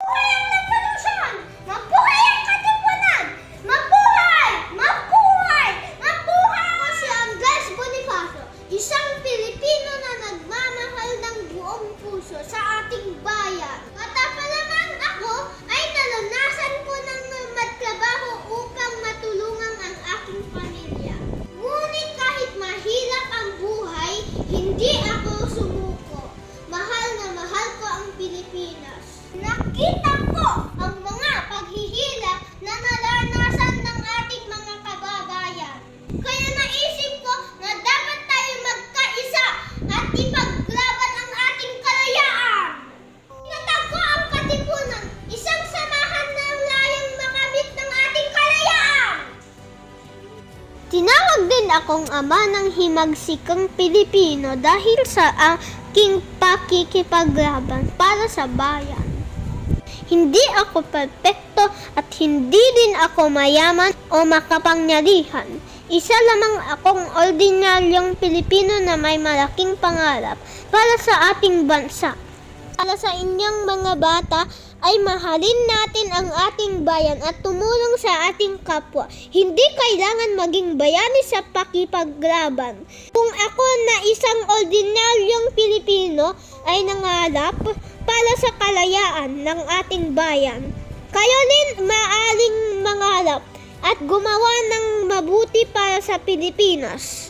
Mabuhay ang revolusyon! Mabuhay ang katipunan! Mabuhay! Mabuhay! Mabuhay! Ako si Andres Bonifacio, isang Pilipino na nagmamahal ng buong puso sa ating bayan. Bata pa lamang ako ay naranasan ko ng magtrabaho upang matulungan ang aking pamilya. Ngunit kahit mahirap ang buhay, hindi ako sumuko. Mahal na mahal ko ang Pilipinas. Nakita ko ang mga paghihirap na naranasan ng ating mga kababayan. Kaya naisip ko na dapat tayo magkaisa at ipaglaban ang ating kalayaan. Tinatagpo ang katipunan, isang samahan na layang makamit ng ating kalayaan. Tinawag din akong ama ng himagsikang Pilipino dahil sa aking pakikipaglaban para sa bayan. Hindi ako perpekto at hindi din ako mayaman o makapangyarihan. Isa lamang akong ordinaryong Pilipino na may malaking pangarap para sa ating bansa. Para sa inyong mga bata ay mahalin natin ang ating bayan at tumulong sa ating kapwa. Hindi kailangan maging bayani sa pakipaglaban. Kung ako na isang ordinaryong Pilipino ay nangarap para sa kalayaan ng ating bayan, kayo din maaring mangarap at gumawa ng mabuti para sa Pilipinas.